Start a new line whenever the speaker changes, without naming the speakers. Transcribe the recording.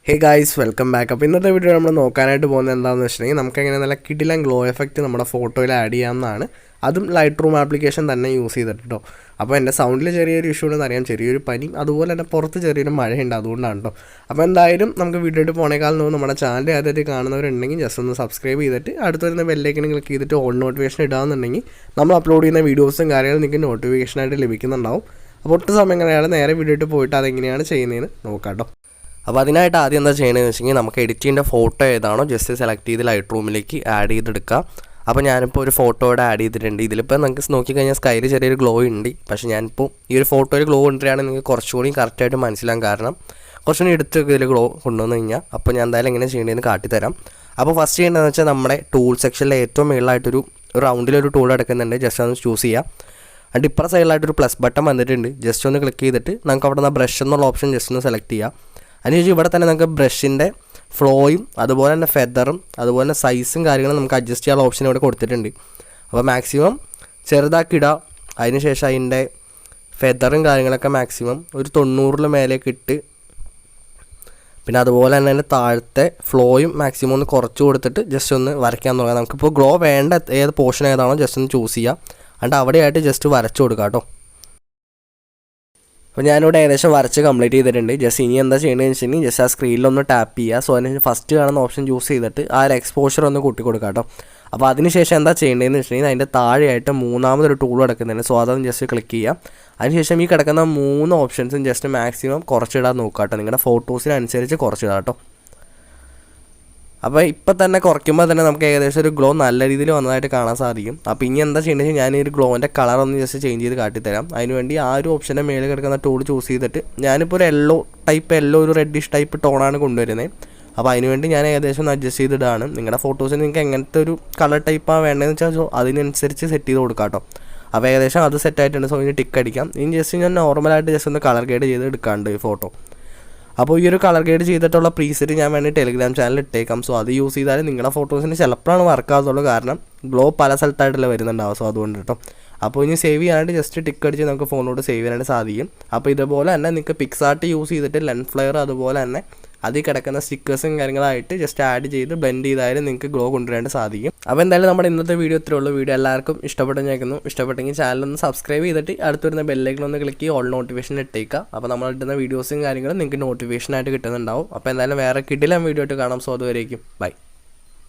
Hey guys, welcome back. അപ്പോൾ ഇന്നത്തെ video നമ്മൾ നോക്കാനായിട്ട് പോകുന്നത് എന്താണെന്ന് വെച്ചിട്ടുണ്ടെങ്കിൽ നമുക്ക് എങ്ങനെ നല്ല കിടിലൻ ഗ്ലോ എഫക്റ്റ് നമ്മുടെ ഫോട്ടോയിൽ ആഡ് ചെയ്യാവുന്നതാണ്. അതും ലൈറ്റ്റൂം ആപ്ലിക്കേഷൻ തന്നെ യൂസ് ചെയ്തിട്ട് കേട്ടോ. അപ്പോൾ എൻ്റെ സൗണ്ടിൽ ചെറിയൊരു ഇഷ്യൂ ഉണ്ടെന്ന് അറിയാം, ചെറിയൊരു പനി, അതുപോലെ തന്നെ പുറത്ത് ചെറിയൊരു മഴയുണ്ട്, അതുകൊണ്ടാണ് കേട്ടോ. അപ്പോൾ എന്തായാലും നമുക്ക് വീഡിയോ ഇട്ട് പോണേക്കാൾ നമ്മുടെ ചാനൽ ആദ്യമായിട്ട് കാണുന്നവരുണ്ടെങ്കിൽ ജസ്റ്റ് ഒന്ന് സബ്സ്ക്രൈബ് ചെയ്തിട്ട് അടുത്ത് വരുന്ന ബെല്ലൈക്കൺ ക്ലിക്ക് ചെയ്തിട്ട് ഓൾ നോട്ടിഫിക്കേഷൻ ഇടാമെന്നുണ്ടെങ്കിൽ നമ്മൾ അപ്ലോഡ് ചെയ്യുന്ന വീഡിയോസും കാര്യങ്ങളും നിങ്ങൾക്ക് നോട്ടിഫിക്കേഷനായിട്ട് ലഭിക്കുന്നുണ്ടാവും. അപ്പോൾ ഒട്ടും സമയം കളയാതെ നേരെ വീഡിയോ ഇട്ട് പോയിട്ട് അതെങ്ങനെയാണ് ചെയ്യുന്നതെന്ന് നോക്കാം കേട്ടോ. അപ്പോൾ അതിനായിട്ട് ആദ്യം എന്താ ചെയ്യണമെന്ന് വെച്ചെങ്കിൽ നമുക്ക് എഡിറ്റ് ചെയ്യേണ്ട ഫോട്ടോ ഏതാണോ ജസ്റ്റ് സെലക്ട് ചെയ്ത് ലൈറ്റ്റൂമിലേക്ക് ആഡ് ചെയ്തെടുക്കുക. അപ്പോൾ ഞാനിപ്പോൾ ഒരു ഫോട്ടോയുടെ ആഡ് ചെയ്തിട്ടുണ്ട്. ഇതിലിപ്പോൾ നമുക്ക് നോക്കിക്കഴിഞ്ഞാൽ സ്കൈയിൽ ചെറിയൊരു ഗ്ലോ ഉണ്ട്. പക്ഷേ ഞാനിപ്പോൾ ഈ ഒരു ഫോട്ടോയിൽ ഗ്ലോ കൊണ്ടുവരികയാണെങ്കിൽ നിങ്ങൾക്ക് കുറച്ചുകൂടി കറക്റ്റായിട്ട് മനസ്സിലാകും. കാരണം കുറച്ചുകൂടി എടുത്തൊക്കെ ഇതിൽ ഗ്ലോ കൊണ്ടുവന്ന് കഴിഞ്ഞാൽ അപ്പോൾ ഞാൻ എന്തായാലും എങ്ങനെ ചെയ്യേണ്ടതെന്ന് കാട്ടിത്തരാം. അപ്പോൾ ഫസ്റ്റ് ചെയ്യേണ്ടതെന്ന് വെച്ചാൽ നമ്മുടെ ടൂൾ സെക്ഷനിലെ ഏറ്റവും മുകളിലായിട്ടൊരു റൗണ്ടിലൊരു ടൂൾ എടുക്കുന്നുണ്ട്. ജസ്റ്റ് ഒന്ന് ചൂസ് ചെയ്യുക. അതിൻ്റെ ഇപ്പുറ സൈഡിലായിട്ടൊരു പ്ലസ് ബട്ടൺ വന്നിട്ടുണ്ട്. ജസ്റ്റ് ഒന്ന് ക്ലിക്ക് ചെയ്തിട്ട് നമുക്ക് അവിടെ നിന്ന് ബ്രഷ് എന്നുള്ള ഓപ്ഷൻ ജസ്റ്റ് ഒന്ന് സെലക്ട് ചെയ്യുക. അതിനുശേഷം ഇവിടെ തന്നെ നമുക്ക് ബ്രഷിൻ്റെ ഫ്ലോയും അതുപോലെ തന്നെ ഫെദറും അതുപോലെ തന്നെ സൈസും കാര്യങ്ങളും നമുക്ക് അഡ്ജസ്റ്റ് ചെയ്യാനുള്ള ഓപ്ഷൻ ഇവിടെ കൊടുത്തിട്ടുണ്ട്. അപ്പോൾ മാക്സിമം ചെറുതാക്കിടുക. അതിനുശേഷം അതിൻ്റെ ഫെദറും കാര്യങ്ങളൊക്കെ മാക്സിമം ഒരു 90 മേലേക്ക് ഇട്ട്, പിന്നെ അതുപോലെ തന്നെ അതിൻ്റെ താഴത്തെ ഫ്ലോയും മാക്സിമം ഒന്ന് കുറച്ച് കൊടുത്തിട്ട് ജസ്റ്റ് ഒന്ന് വരയ്ക്കാൻ തുടങ്ങാം. നമുക്കിപ്പോൾ ഗ്ലോ വേണ്ട ഏത് പോർഷൻ ഏതാണോ ജസ്റ്റ് ഒന്ന് ചൂസ് ചെയ്യുക. എന്നിട്ട് അവിടെയായിട്ട് ജസ്റ്റ് വരച്ചു കൊടുക്കുക കേട്ടോ. അപ്പോൾ ഞാനിവിടെ ഏകദേശം വരച്ച് കംപ്ലീറ്റ് ചെയ്തിട്ടുണ്ട്. ജസ്റ്റ് ഇനി എന്താ ചെയ്യണമെന്ന് വെച്ചിട്ടുണ്ടെങ്കിൽ ജസ്റ്റ് ആ സ്ക്രീനിലൊന്ന് ടാപ്പ് ചെയ്യുക. സോ അതിന് ഫസ്റ്റ് കാണുന്ന ഓപ്ഷൻ ചൂസ് ചെയ്തിട്ട് ആ ഒരു എക്സ്പോഷർ ഒന്ന് കൂട്ടി കൊടുക്കുക കേട്ടോ. അപ്പോൾ അതിനുശേഷം എന്താ ചെയ്യേണ്ടതെന്ന് വെച്ചിട്ടുണ്ടെങ്കിൽ അതിൻ്റെ താഴെയായിട്ട് മൂന്നാമതൊരു ടൂൾ കിടക്കുന്നുണ്ട്. സോ അതൊന്ന് ജസ്റ്റ് ക്ലിക്ക് ചെയ്യുക. അതിനുശേഷം ഈ കിടക്കുന്ന 3 ഓപ്ഷൻസും ജസ്റ്റ് മാക്സിമം കുറച്ചിടാൻ നോക്കുക കേട്ടോ. നിങ്ങളുടെ ഫോട്ടോസിനനുസരിച്ച് കുറച്ചിടാം കേട്ടോ. അപ്പോൾ ഇപ്പം തന്നെ കുറയ്ക്കുമ്പോൾ തന്നെ നമുക്ക് ഏകദേശം ഒരു ഗ്ലോ നല്ല രീതിയിൽ വന്നതായിട്ട് കാണാൻ സാധിക്കും. അപ്പോൾ ഇനി എന്താ ചെയ്യേണ്ടത് വെച്ചാൽ ഞാൻ ഈ ഒരു ഗ്ലോൻ്റെ കളർ ഒന്ന് ജസ്റ്റ് ചേഞ്ച് ചെയ്ത് കാട്ടിത്തരാം. അതിനുവേണ്ടി ആ ഒരു ഓപ്ഷൻ്റെ മേലെ കിടക്കുന്ന ടൂൾ ചൂസ് ചെയ്തിട്ട് ഞാനിപ്പോൾ ഒരു യെല്ലോ ഒരു റെഡിഷ് ടൈപ്പ് ടോണാണ് കൊണ്ടുവരുന്നത്. അപ്പോൾ അതിനുവേണ്ടി ഞാൻ ഏകദേശം ഒന്ന് അഡ്ജസ്റ്റ് ചെയ്തിട്ടാണ്. നിങ്ങളുടെ ഫോട്ടോസിന് നിങ്ങൾക്ക് എങ്ങനത്തെ ഒരു കളർ ടൈപ്പാണ് വേണ്ടതെന്ന് വെച്ചാൽ സോ അതിനനുസരിച്ച് സെറ്റ് ചെയ്ത് കൊടുക്കാം കേട്ടോ. അപ്പോൾ ഏകദേശം അത് സെറ്റായിട്ടുണ്ട്. സോ ഇനി ടിക്ക് അടിക്കാം. ഇനി ജസ്റ്റ് ഞാൻ നോർമലായിട്ട് ജസ്റ്റ് ഒന്ന് കളർ ഗ്രേഡ് ചെയ്ത് എടുക്കാണ്ട് ഈ ഫോട്ടോ. അപ്പോൾ ഈ ഒരു കളർ ഗ്രേഡ് ചെയ്തിട്ടുള്ള പ്രീസെറ്റ് ഞാൻ വേണ്ടി ടെലിഗ്രാം ചാനലിൽ ഇട്ടേക്കാം. സോ അത് യൂസ് ചെയ്താൽ നിങ്ങളുടെ ഫോട്ടോസിന് ചിലപ്പോഴാണ് വർക്ക് ആകത്തുള്ളൂ. കാരണം ഗ്ലോ പല സ്ഥലത്തായിട്ടല്ല വരുന്നുണ്ടാവും. സോ അതുകൊണ്ട് കേട്ടോ. അപ്പോൾ ഇനി സേവ് ചെയ്യാനായിട്ട് ജസ്റ്റ് ടിക്ക് അടിച്ച് നമുക്ക് ഫോണിലോട്ട് സേവ് ചെയ്യാനായിട്ട് സാധിക്കും. അപ്പോൾ ഇതുപോലെ തന്നെ നിങ്ങൾക്ക് പിക്സാർട്ട് യൂസ് ചെയ്തിട്ട് ലെൻസ് ഫ്ലെയർ അതുപോലെ തന്നെ അതിൽ കിടക്കുന്ന സ്റ്റിക്കേഴ്സും കാര്യങ്ങളായിട്ട് ജസ്റ്റ് ആഡ് ചെയ്ത് ബ്ലെൻഡ് ചെയ്താലും നിങ്ങൾക്ക് ഗ്ലോ കൊണ്ടുവരാനായിട്ട് സാധിക്കും. അപ്പോൾ എന്തായാലും നമ്മുടെ ഇന്നത്തെ വീഡിയോ ഇത്രേ ഉള്ളൂ. വീഡിയോ എല്ലാവർക്കും ഇഷ്ടപ്പെട്ടെന്ന് കേൾക്കുന്നു. ഇഷ്ടപ്പെട്ടെങ്കിൽ ചാനലൊന്ന് സബ്സ്ക്രൈബ് ചെയ്തിട്ട് അടുത്ത് വരുന്ന ബെല്ലൈക്കൺ ഒന്ന് ക്ലിക്ക് ചെയ്ത് ഓൾ നോട്ടിഫിക്കേഷൻ ഇട്ടേക്കുക. അപ്പോൾ നമ്മൾ ഇടുന്ന വീഡിയോസും കാര്യങ്ങളും നിങ്ങൾക്ക് നോട്ടിഫിക്കേഷനായിട്ട് കിട്ടുന്നുണ്ടാവും. അപ്പോൾ എന്തായാലും വേറെ കിടിലൻ വീഡിയോ ആയിട്ട് കാണാം. സോ അതുവരേക്കും ബൈ.